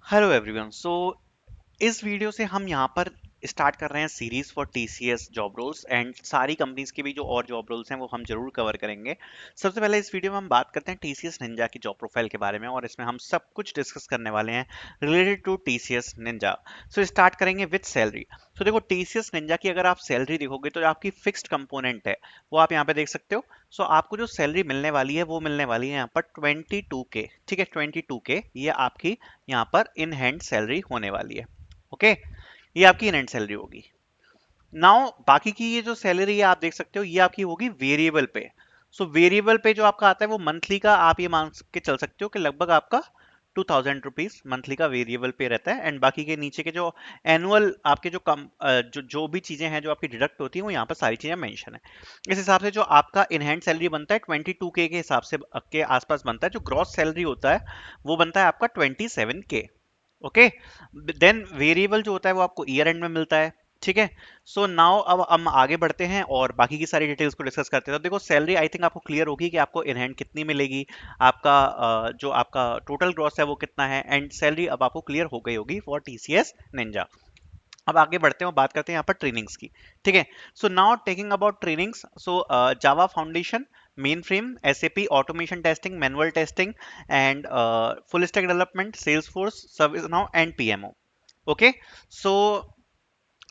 Hello everyone. इस video से हम यहाँ पर स्टार्ट कर रहे हैं series for TCS job roles and सारी कंपनीज के भी जो और जॉब रोल्स हैं वो हम जरूर कवर करेंगे। सबसे पहले इस वीडियो में हम बात करते हैं टीसीएस निंजा की जॉब प्रोफाइल के बारे में और इसमें हम सब कुछ डिस्कस करने वाले हैं related to TCS ninja. Start करेंगे विथ सैलरी। देखो टीसीएस निंजा की अगर आप सैलरी देखोगे तो जो आपकी फिक्स्ड कंपोनेंट है वो आप यहाँ पे देख सकते हो। आपको जो सैलरी मिलने वाली है वो मिलने वाली है यहाँ पर 22K। ठीक है, 22K ये आपकी यहाँ पर इन हैंड सैलरी होने वाली है। ओके, ये आपकी इन हैंड सैलरी होगी। नाउ बाकी की ये जो सैलरी है आप देख सकते हो ये आपकी होगी वेरिएबल पे। वेरिएबल पे जो आपका आता है वो मंथली का आप ये मान के चल सकते हो कि लगभग आपका 2000 रुपीज मंथली का वेरिएबल पे रहता है। एंड बाकी के नीचे के जो एनुअल आपके जो कम जो भी चीजें हैं जो आपकी डिडक्ट होती हैं वो यहाँ पर सारी चीजें मेंशन है। इस हिसाब से जो आपका इन हैंड सैलरी बनता है 22K के हिसाब से के आसपास बनता है। जो ग्रॉस सैलरी होता है वो बनता है आपका 27K। ओके, देन वेरिएबल जो होता है वो आपको ईयर एंड में मिलता है। ठीक है, नाउ अब हम आगे बढ़ते हैं और बाकी की सारी डिटेल्स को डिस्कस करते हैं। तो देखो सैलरी आई थिंक आपको क्लियर होगी कि आपको इन हैंड कितनी मिलेगी, आपका जो आपका टोटल ग्रॉस है वो कितना है, एंड सैलरी अब आपको क्लियर हो गई होगी फॉर टीसीएस निंजा। अब आगे बढ़ते हैं और बात करते हैं यहाँ पर ट्रेनिंग्स की। ठीक है, now taking about trainings, Java foundation, mainframe, SAP, automation testing, manual testing and full stack development, Salesforce, ServiceNow and PMO. Okay, so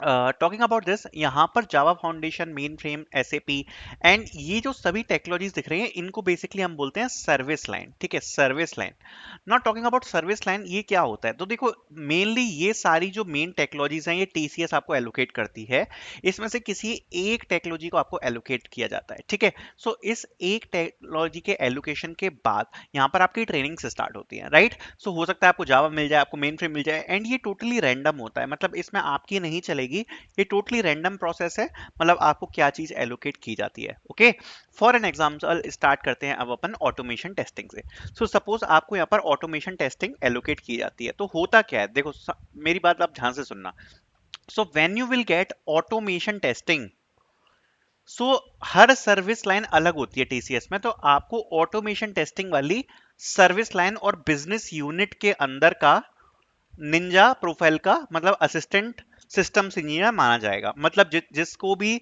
talking about this, यहाँ पर Java foundation, mainframe, SAP and ये जो सभी technologies दिख रही हैं इनको basically हम बोलते हैं सर्विस लाइन। ठीक है, service line. Not talking about service line, ये क्या होता है? तो देखो मेनली ये सारी जो मेन टेक्नोलॉजीज हैं ये टीसीएस आपको एलोकेट करती है। इसमें से किसी एक टेक्नोलॉजी को आपको एलोकेट किया जाता है। ठीक है, इस एक टेक्नोलॉजी के एलोकेशन के बाद यहाँ पर आपकी ट्रेनिंग से स्टार्ट होती है, राइट? हो सकता है आपको जावा मिल जाए, आपको मेन फ्रेम मिल जाए, एंड ये टोटली रैंडम होता है। मतलब इसमें आपकी नहीं चलेगी, ये टोटली रैंडम प्रोसेस है। मतलब आपको क्या चीज एलोकेट की जाती है। Okay, for an example start करते हैं अब अपन ऑटोमेशन टेस्टिंग से। सपोज आपको यहाँ पर ऑटोमेशन टेस्टिंग एलोकेट की जाती है तो होता क्या है, देखो मेरी बात आप ध्यान से सुनना। When you will gate automation testing, her service line अलग होती है टीसीएस में। तो आपको ऑटोमेशन टेस्टिंग वाली सर्विस लाइन और बिजनेस यूनिट के अंदर का निंजा प्रोफाइल का मतलब असिस्टेंट सिस्टम्स इंजीनियर माना जाएगा। मतलब जिसको भी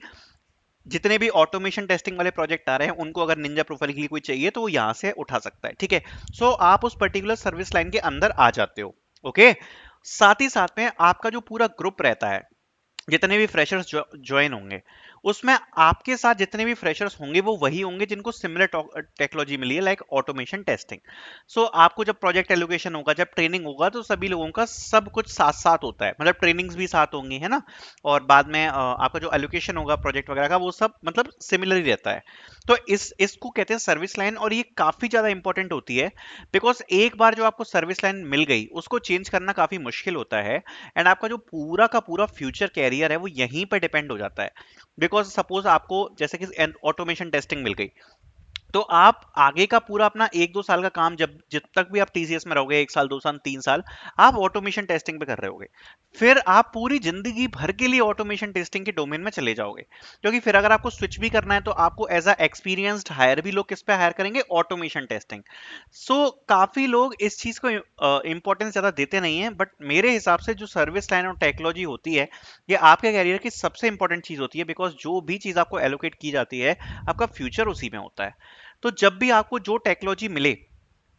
जितने भी ऑटोमेशन टेस्टिंग वाले प्रोजेक्ट आ रहे हैं उनको अगर निंजा प्रोफाइल के लिए कोई चाहिए तो वो यहाँ से उठा सकता है। ठीक है, आप उस पर्टिकुलर सर्विस लाइन के अंदर आ जाते हो। ओके, साथ ही साथ में आपका जो पूरा ग्रुप रहता है, जितने भी फ्रेशर्स ज्वाइन होंगे उसमें आपके साथ जितने भी फ्रेशर्स होंगे वो वही होंगे जिनको सिमिलर टेक्नोलॉजी मिली है, लाइक ऑटोमेशन टेस्टिंग। आपको जब प्रोजेक्ट एलोकेशन होगा, जब ट्रेनिंग होगा, तो सभी लोगों का सब कुछ साथ साथ होता है। मतलब ट्रेनिंग्स भी साथ होंगी, है ना? और बाद में आपका जो एलोकेशन होगा प्रोजेक्ट वगैरह का वो सब मतलब सिमिलर ही रहता है। तो इसको कहते हैं सर्विस लाइन, और ये काफी ज्यादा इंपॉर्टेंट होती है बिकॉज एक बार जो आपको सर्विस लाइन मिल गई उसको चेंज करना काफी मुश्किल होता है। एंड आपका जो पूरा का पूरा फ्यूचर कैरियर है वो यहीं पर डिपेंड हो जाता है। बिकॉज सपोज आपको जैसे कि ऑटोमेशन टेस्टिंग मिल गई तो आप आगे का पूरा अपना 1-2 साल का काम, जब तक भी आप टीसीएस में रहोगे, 1 साल, 2 साल, 3 साल, आप ऑटोमेशन टेस्टिंग पे कर रहे होगे। फिर आप पूरी जिंदगी भर के लिए ऑटोमेशन टेस्टिंग के डोमेन में चले जाओगे, क्योंकि फिर अगर आपको स्विच भी करना है तो आपको एज अ एक्सपीरियंस्ड हायर भी लोग किस पे हायर करेंगे? Automation testing. काफी लोग इस चीज को इंपॉर्टेंस ज्यादा देते नहीं है, बट मेरे हिसाब से जो सर्विस लाइन और टेक्नोलॉजी होती है ये आपके कैरियर की सबसे इंपॉर्टेंट चीज होती है। बिकॉज जो भी चीज आपको एलोकेट की जाती है आपका फ्यूचर उसी में होता है। तो जब भी आपको जो टेक्नोलॉजी मिले,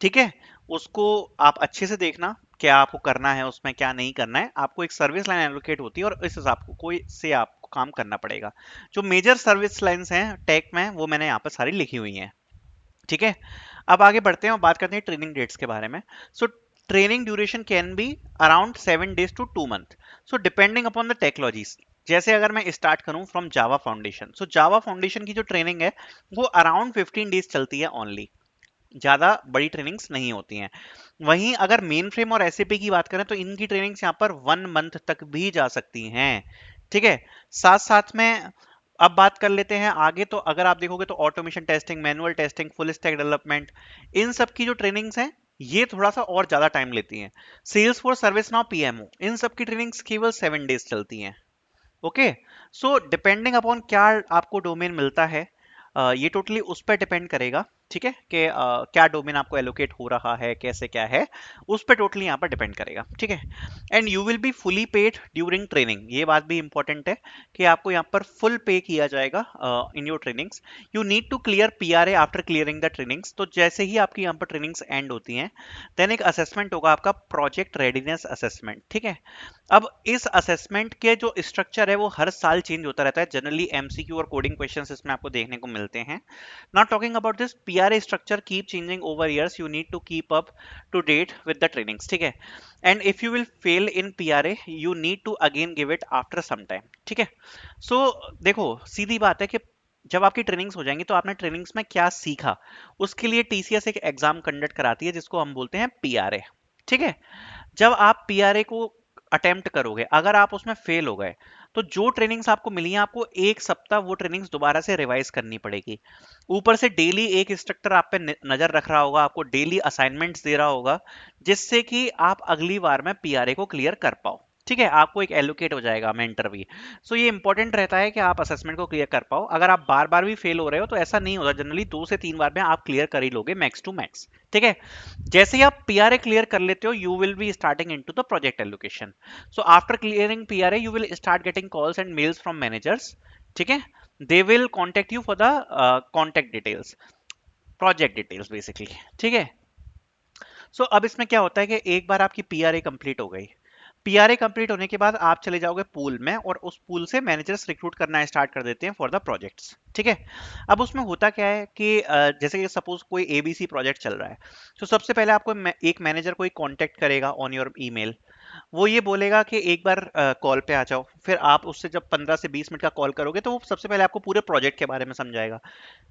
ठीक है, उसको आप अच्छे से देखना क्या आपको करना है, उसमें क्या नहीं करना है। आपको एक सर्विस लाइन एलोकेट होती है और इस हिसाब को कोई से आपको काम करना पड़ेगा। जो मेजर सर्विस लाइंस हैं टेक में वो मैंने यहाँ पर सारी लिखी हुई हैं। ठीक है, अब आगे बढ़ते हैं और बात करते हैं ट्रेनिंग डेट्स के बारे में। So training duration can be around 7 days to 2 month, depending upon the technologies. जैसे अगर मैं स्टार्ट करूं from Java foundation, Java foundation की जो ट्रेनिंग है वो अराउंड 15 days चलती है ओनली, ज्यादा बड़ी ट्रेनिंग्स नहीं होती हैं। वहीं अगर मेन फ्रेम और एसएपी की बात करें तो इनकी ट्रेनिंग्स यहाँ पर 1 month तक भी जा सकती हैं। ठीक है, साथ साथ में अब बात कर लेते हैं आगे। तो अगर आप देखोगे तो automation testing, manual testing, full stack development, इन सब की जो ट्रेनिंग्स हैं ये थोड़ा सा और ज्यादा टाइम लेती हैं। Salesforce ServiceNow, PMO, इन सब की ट्रेनिंग्स केवल 7 days चलती हैं। ओके, डिपेंडिंग अपॉन क्या आपको डोमेन मिलता है, ये टोटली उस पर डिपेंड करेगा ठीक है, कि क्या डोमेन आपको एलोकेट हो रहा है, कैसे क्या है, उस पर टोटली यहाँ पर डिपेंड करेगा। ठीक है, and you will be fully paid during training, ये बात भी इंपॉर्टेंट है कि आपको यहाँ पर फुल पे किया जाएगा in your trainings. You need to clear PRA after clearing the trainings, तो जैसे ही आपकी यहाँ पर ट्रेनिंग्स एंड होती हैं देन एक असेसमेंट होगा आपका, प्रोजेक्ट रेडीनेस असेसमेंट। ठीक है, अब इस असेसमेंट के जो स्ट्रक्चर है वो हर साल चेंज होता रहता है, जनरली एमसीक्यू और कोडिंग क्वेश्चंस इसमें आपको देखने को मिलते हैं। Not talking about this, PRA structure keep changing over years. You need to keep up to date with the trainings. ठीक है, and if you will fail in PRA, you need to again give it after some time. ठीक है, so देखो सीधी बात है कि जब आपकी ट्रेनिंग्स हो जाएंगी तो आपने ट्रेनिंग्स में क्या सीखा, उसके लिए टीसीएस एक एग्जाम कंडक्ट कराती है जिसको हम बोलते हैं पीआरए। ठीक है, जब आप पीआरए को अटेम्प्ट करोगे, अगर आप उसमें फेल हो गए तो जो ट्रेनिंग्स आपको मिली हैं आपको एक सप्ताह वो ट्रेनिंग्स दोबारा से रिवाइज करनी पड़ेगी। ऊपर से डेली एक इंस्ट्रक्टर आप पे नजर रख रहा होगा, आपको डेली असाइनमेंट्स दे रहा होगा, जिससे कि आप अगली बार में पीआरए को क्लियर कर पाओ। ठीक है, आपको एक एलोकेट हो जाएगा मेंटर भी। सो ये इंपॉर्टेंट रहता है कि आप असेसमेंट को क्लियर कर पाओ। अगर आप बार बार भी फेल हो रहे हो तो ऐसा नहीं होता, जनरली 2 से 3 बार में आप क्लियर कर ही लोगे मैक्स टू मैक्स। ठीक है, जैसे ही आप पीआरए क्लियर कर लेते हो you will be starting into the project allocation. So after clearing PRA you will start getting calls and mails from managers. ठीक है, they will contact you for the contact details, project details basically. ठीक है, सो अब इसमें क्या होता है कि एक बार आपकी पीआरए कंप्लीट हो गई, पीआरए कंप्लीट होने के बाद आप चले जाओगे पूल में और उस पूल से मैनेजर्स रिक्रूट करना स्टार्ट कर देते हैं फॉर द प्रोजेक्ट्स। ठीक है, अब उसमें होता क्या है कि जैसे कि सपोज कोई एबीसी प्रोजेक्ट चल रहा है, तो सबसे पहले आपको एक मैनेजर कोई कांटेक्ट करेगा ऑन योर ईमेल। वो ये बोलेगा कि एक बार कॉल पे आ जाओ, फिर आप उससे जब 15 से 20 मिनट का कॉल करोगे तो वो सबसे पहले आपको पूरे प्रोजेक्ट के बारे में समझाएगा।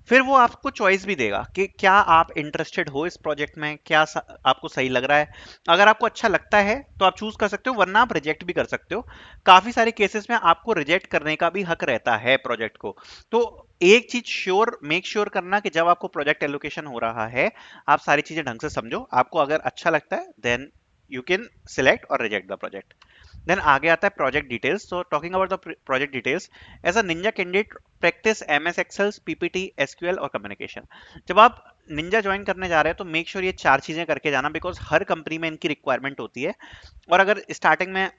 फिर वो आपको चॉइस भी देगा कि क्या आप इंटरेस्टेड हो इस प्रोजेक्ट में, क्या आपको सही लग रहा है। अगर आपको अच्छा लगता है तो आप चूज कर सकते हो, वरना आप रिजेक्ट भी कर सकते हो। काफी सारे केसेस में आपको रिजेक्ट करने का भी हक रहता है प्रोजेक्ट को। तो एक चीज श्योर, मेक श्योर करना कि जब आपको प्रोजेक्ट एलोकेशन हो रहा है आप सारी चीजें ढंग से समझो। आपको अगर अच्छा लगता है देन यू कैन सिलेक्ट और रिजेक्ट द प्रोजेक्ट। देन आगे आता है project details. So talking about the project details, as a ninja candidate practice MS Excel, PPT, SQL और कम्युनिकेशन। जब आप निंजा ज्वाइन करने जा रहे हैं तो मेक श्योर ये 4 चीजें करके जाना, बिकॉज हर कंपनी में इनकी रिक्वायरमेंट होती है। और अगर स्टार्टिंग में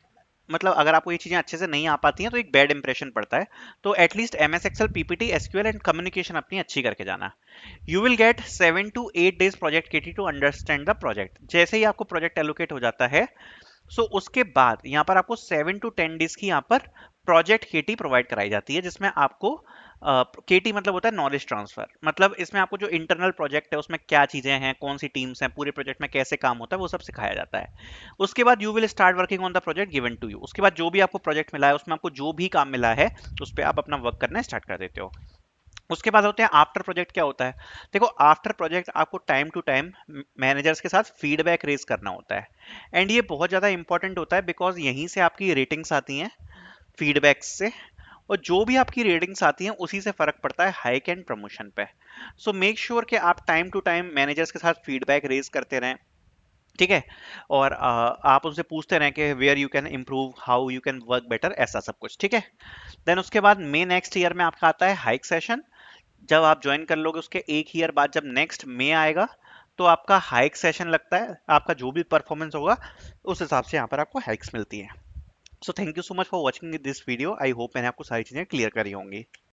मतलब अगर आपको ये चीजें अच्छे से नहीं आ पाती हैं तो एक बैड इंप्रेशन पड़ता है। तो at least MS Excel, PPT, SQL and communication अपनी अच्छी करके जाना। You will get 7 to 8 days project KT to understand the project. जैसे ही आपको प्रोजेक्ट एलोकेट हो जाता है उसके बाद यहाँ पर आपको 7 to 10 days की यहाँ पर प्रोजेक्ट केटी प्रोवाइड कराई जाती है, जिसमें आपको केटी मतलब होता है नॉलेज ट्रांसफर। मतलब इसमें आपको जो इंटरनल प्रोजेक्ट है उसमें क्या चीजें हैं, कौन सी टीम्स हैं, पूरे प्रोजेक्ट में कैसे काम होता है, वो सब सिखाया जाता है। उसके बाद you will start working on the project given to you. उसके बाद जो भी आपको प्रोजेक्ट मिला है उसमें आपको जो भी काम मिला है उस पर आप अपना वर्क करना स्टार्ट कर देते हो। उसके बाद होते हैं आफ्टर प्रोजेक्ट। क्या होता है, देखो आफ्टर प्रोजेक्ट आपको टाइम टू टाइम मैनेजर्स के साथ फीडबैक रेज करना होता है। एंड ये बहुत ज़्यादा इंपॉर्टेंट होता है बिकॉज यहीं से आपकी रेटिंग्स आती हैं, फीडबैक्स से। और जो भी आपकी रेटिंग्स आती हैं उसी से फर्क पड़ता है हाइक एंड प्रमोशन पे। सो मेक श्योर कि आप टाइम टू टाइम मैनेजर्स के साथ फीडबैक रेज करते रहें। ठीक है, और आप उनसे पूछते रहें कि where you can improve, how you can work better, ऐसा सब कुछ। ठीक है, देन उसके बाद मे नेक्स्ट ईयर में आपका आता है हाइक सेशन। जब आप ज्वाइन कर लोगे उसके एक ईयर बाद जब नेक्स्ट में आएगा तो आपका हाइक सेशन लगता है। आपका जो भी परफॉर्मेंस होगा उस हिसाब से यहाँ पर आपको हाइक्स मिलती है। So thank you so much for watching this video. I hope मैंने आपको सारी चीजें क्लियर करी होंगी।